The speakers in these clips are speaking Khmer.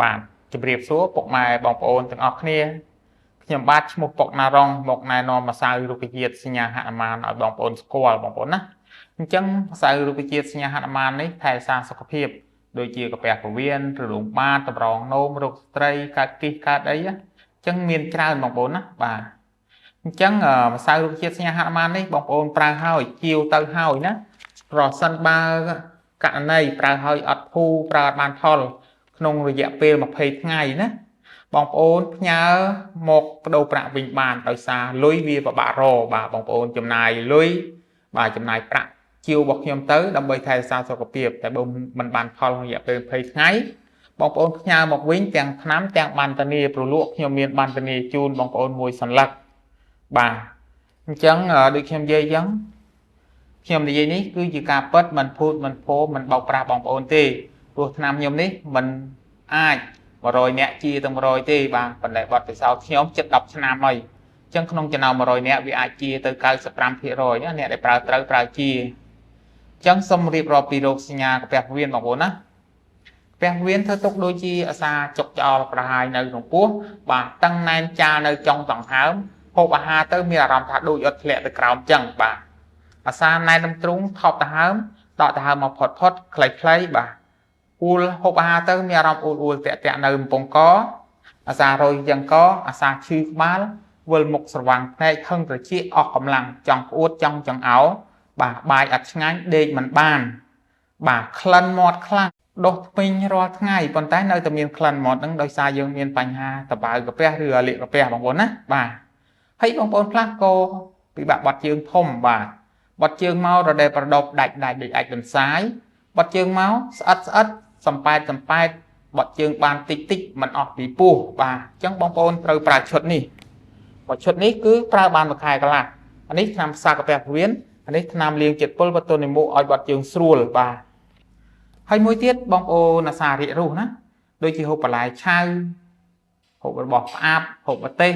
បាទជម្រាបសួរពុកម៉ែបងប្អូនទាំងអស់គ្នាខ្ញុំបាទឈ្មោះពុកណារងមកណែនាំម្សៅរុក្ខជាតិសញ្ញាហនុមានឲ្យបងប្អូនស្គាល់បងប្អូនណាអញ្ចឹងម្សៅរុក្ខជាតិសញ្ញាហនុមាននេះថែរក្សាសុខភាពដូចជាកាពះពោះវៀនរលោងបាតតម្រងនោមរោគស្ត្រីកើតគិសកើតអីអញ្ចឹងមានច្រើនបងប្អូនណាបាទអញ្ចឹងម្សៅរុក្ខជាតិសញ្ញាហនុមាននេះបងប្អូនប្រើហើយជាវទៅហើយណាប្រសិនបើករណីប្រើហើយអត់ភូប្រើអត់បានផលក្នុងរយៈពេល20ថ្ងៃណាបងប្អូនផ្ញើមកបដូរប្រាក់វិញបានដោយសារលុយវាពិបាករកបាទបងប្អូនចំណាយលុយបាទចំណាយប្រាក់ជាវរបស់ខ្ញុំទៅដើម្បីថែរក្សាសុខភាពតែបើមិនបានផលរយៈពេល20ថ្ងៃបងប្អូនផ្ញើមកវិញទាំងថ្នាំទាំងបានតានីប្រលក់ខ្ញុំមានបានតានីជូនបងប្អូនមួយសន្លឹកបាទអញ្ចឹងដូចខ្ញុំនិយាយអញ្ចឹងខ្ញុំនិយាយនេះគឺជាការពិតមិនភូតមិនពោមិនបោកប្រាស់បងប្អូនទេព្រោះថ្នាំខ្ញុំនេះមិនអាច100នាក់ជាទាំង100ទេបាទប៉ុន្តែបទពិសោធន៍ខ្ញុំជិត10ឆ្នាំហើយអញ្ចឹងក្នុងចំណោម100នាក់វាអាចជាទៅ95%ណាអ្នកដែលប្រើត្រូវប្រើជាអញ្ចឹងសូមរៀបរាប់ពីរោគសញ្ញាកាពះពោះវៀនបងប្អូនណាកាពះពោះវៀនធ្វើទុកដូចជាអាសាចុកច្អល់ប្រហាយនៅក្នុងពោះបាទតឹងណែនចានៅចុងដង្ហើមហូបអាហារទៅមានអារម្មណ៍ថាដូចអត់ធ្លាក់ទៅក្រោមអញ្ចឹងបាទអាសាណែនដំទ្រូងថប់ដង្ហើមដកដង្ហើមមកផុតខ្លីៗបាទអ៊ូលហូបអាហារទៅមានអារម្មណ៍អ៊ូលតាក់នៅកំពង់កអាសារយយ៉ាងកអាសាឈឺក្បាលវិលមុខស្រវាំងភ្នែកខឹងត្រចៀកអស់កម្លាំងចង់ក្អួតចង់ចង្អោបាទបាយអត់ឆ្ងាញ់ដេកមិនបានបាទក្លិនមាត់ខ្លាំងដុសធ្មេញរាល់ថ្ងៃប៉ុន្តែនៅតែមានក្លិនមាត់ហ្នឹងដោយសារយើងមានបញ្ហាតបៅកាពះឬលាកកាពះបងប្អូនណាបាទហើយបងប្អូនខ្លះក៏ពិបាកបាត់ជើងធំបាទបាត់ជើងមករដែលប្រដប់ដាច់ដូចអាចដន្សាយបាត់ជើងមកស្អិតសំប៉ែតបាត់ជើងបានតិចមិនអស់ពីពោះបាទអញ្ចឹងបងប្អូនត្រូវប្រើឈុតនេះបើឈុតនេះគឺប្រើបានមួយខែកន្លះអានេះថ្នាំផ្សាកាពះពោះវៀនអានេះថ្នាំលាងជាតិពុលបតុនិមុខឲ្យបាត់ជើងស្រួលបាទហើយមួយទៀតបងប្អូនអាសារាករូសណាដូចជាហូបបន្លែឆៅហូបរបស់ផ្អាប់ហូបម្ទេស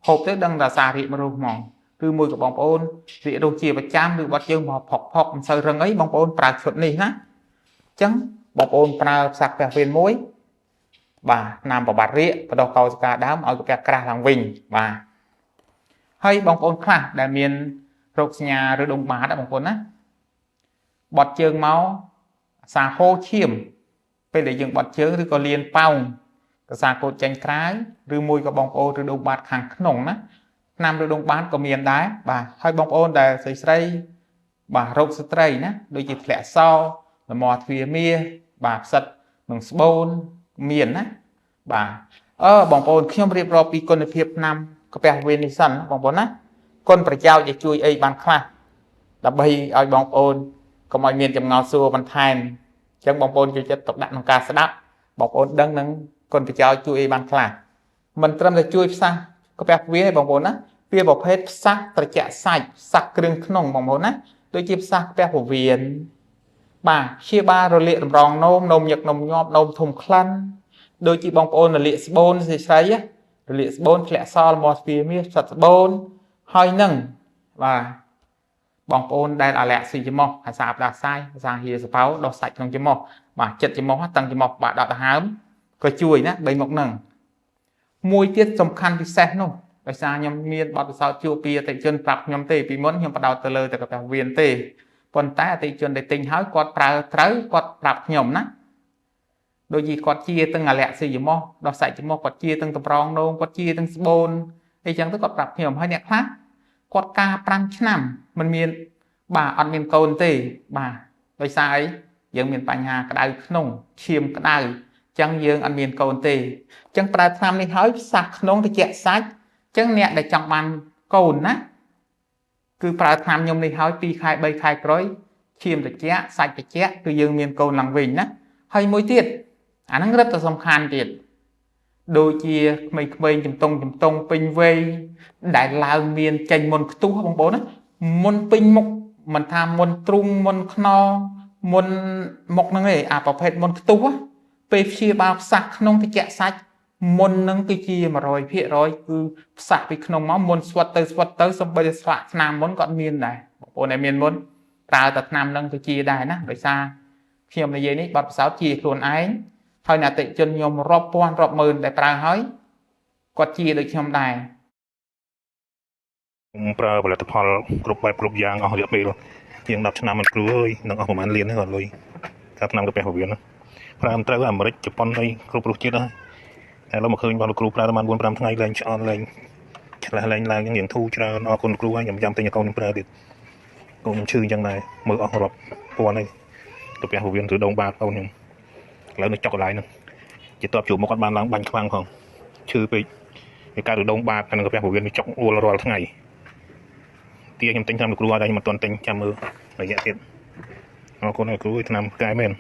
ហូបទៅដឹងតែអាសារាករូសហ្មងគឺមួយក៏បងប្អូនរាករូសជាប្រចាំឬបាត់ជើងមកផុកមិនសូវរឹងអីបងប្អូនប្រើឈុតនេះណាអញ្ចឹងបងប្អូនប្រើផ្សាកាពះពោះវៀនមួយបាទថ្នាំប្របាត់រាកបដោះកោសិកាដើមឲ្យកាពះក្រាស់ឡើងវិញបាទហើយបងប្អូនខ្លះដែលមានរោគសញ្ញាឬដុំបាតបងប្អូនណាបត់ជើងមកអាសាហូរឈាមពេលដែលយើងបត់ជើងឬក៏លៀនប៉ោងអាសាកូតចេញក្រៅឬមួយក៏បងប្អូនឬដុំបាតខាងក្នុងណាថ្នាំឬដុំបាតក៏មានដែរបាទហើយបងប្អូនដែលស្រីបាទរោគស្ត្រីណាដូចជាធ្លាក់សោលមាស់ទ្វាមាបាទផ្សិតនឹងស្បូនមានណាបាទបងប្អូនខ្ញុំរៀបរាប់ពីគុណភាពថ្នាំកាពះពោះវៀននេះសិនបងប្អូនណាគុណប្រយោជន៍ដែលជួយអីបានខ្លះដើម្បីឲ្យបងប្អូនកុំឲ្យមានចម្ងល់សួរបន្ថែមអញ្ចឹងបងប្អូនជួយចិត្តទុកដាក់ក្នុងការស្ដាប់បងប្អូនដឹងនឹងគុណប្រយោជន៍ជួយអីបានខ្លះមិនត្រឹមតែជួយផ្សះកាពះពោះវៀនទេបងប្អូនណាវាប្រភេទផ្សះត្រជាក់សាច់ផ្សះគ្រឿងក្នុងបងប្អូនណាដូចជាផ្សះកាពះពោះវៀនបាទព្យាបាលរលាកតម្រងនោមញឹកនោមញាប់នោមធំក្លិនដូចជាបងប្អូនរលាកស្បូនស្រីរលាកស្បូនធ្លាក់សល់មាស់ទ្វាមាសផ្សិតស្បូនហើយនឹងបាទបងប្អូនដែលអាឡែស៊ីច្រមុះអាសាផ្ដាសាយអាសាហៀសភៅដោះសាច់ក្នុងច្រមុះបាទចិត្តច្រមុះតឹងច្រមុះបាទដកដង្ហើមក៏ជួយណា3មុខហ្នឹងមួយទៀតសំខាន់ពិសេសនោះដោយសារខ្ញុំមានបទពិសោធន៍ជួបពីអតិថិជនប្រាប់ខ្ញុំទេពីមុនខ្ញុំបដោតទៅលើតែកាពះពោះវៀនទេប៉ុន្តែអតិថិជនដែលទិញហើយគាត់ប្រើត្រូវគាត់ប្រាប់ខ្ញុំណាដូចជាគាត់ជាទាំងអាឡែស៊ីច្រមុះដោះសាច់ច្រមុះគាត់ជាទាំងតម្រងនោមគាត់ជាទាំងស្បូនអីចឹងទៅគាត់ប្រាប់ខ្ញុំហើយអ្នកខ្លះគាត់ការ5ឆ្នាំមិនមានបាទអត់មានកូនទេបាទដោយសារអីយើងមានបញ្ហាក្តៅក្នុងឈាមក្តៅអញ្ចឹងយើងអត់មានកូនទេអញ្ចឹងប្រើថ្នាំនេះហើយផ្សះក្នុងត្រជាក់សាច់អញ្ចឹងអ្នកដែលចង់បានកូនណាគឺប្រើថ្នាំខ្ញុំនេះហើយ2ខែ3ខែក្រោយឈាមត្រជាក់សាច់ត្រជាក់គឺយើងមានកូនឡើងវិញណាហើយមួយទៀតអាហ្នឹងរឹតតែសំខាន់ទៀតដូចជាក្មេងៗជំទង់ពេញវ័យដែលឡើងមានចេញមុនខ្ទុះបងប្អូនណាមុនពេញមុខមិនថាមុនទ្រូងមុនខ្នងមុនមុខហ្នឹងឯងអាប្រភេទមុនខ្ទុះពេលព្យាបាលផ្សះក្នុងត្រជាក់សាច់មុននឹងគឺជា 100% គឺផ្សះពីក្នុងមកមុនស្វិតទៅសំបីតែស្លាកថ្នាំមុនក៏មានដែរបងប្អូនដែលមានមុនប្រើតែថ្នាំនឹងទៅជាដែរណាដោយសារខ្ញុំនិយាយនេះបទពិសោធន៍ជាខ្លួនឯង ហើយអ្នកតិជនខ្ញុំរាប់ពាន់រាប់ម៉ឺនដែលប្រើហើយគាត់ជាដូចខ្ញុំដែរ ប្រើផលិតផលគ្រប់បែបគ្រប់យ៉ាងអស់រយៈពេលជាង10ឆ្នាំមិនគ្រូអើយនឹងអស់ប្រហែលលានហ្នឹងគាត់លុយកាលឆ្នាំកាពះពវៀនប្រើមិនត្រូវអាមេរិកជប៉ុនអីគ្រប់រសជាតិហើយតែឡើយមកឃើញបងលោកគ្រូប្រើតែបាន 4-5 ថ្ងៃឡើងឆ្អន់ឡើងឆ្លាស់ឡើងឡើងយ៉ាងធូរច្រើនអរគុណគ្រូហើយខ្ញុំចាំទិញឲ្យកូនខ្ញុំប្រើទៀតកូនខ្ញុំឈឺអញ្ចឹងដែរមើលអស់រាប់ពាន់ហើយកាពះពវៀនឬដងបាតកូនខ្ញុំឥឡូវនៅចុកកន្លែងហ្នឹងជាតបជួបមកគាត់បានឡើងបាញ់ខ្វាំងផងឈឺពេកវាកើតរដងបាតហើយនឹងកាពះពវៀនវាចុកអួលរាល់ថ្ងៃទីខ្ញុំទិញតាមលោកគ្រូហើយតែខ្ញុំមិនទាន់ទិញចាំមើលរយៈទៀតអរគុណលោកគ្រូឆ្នាំកែមែន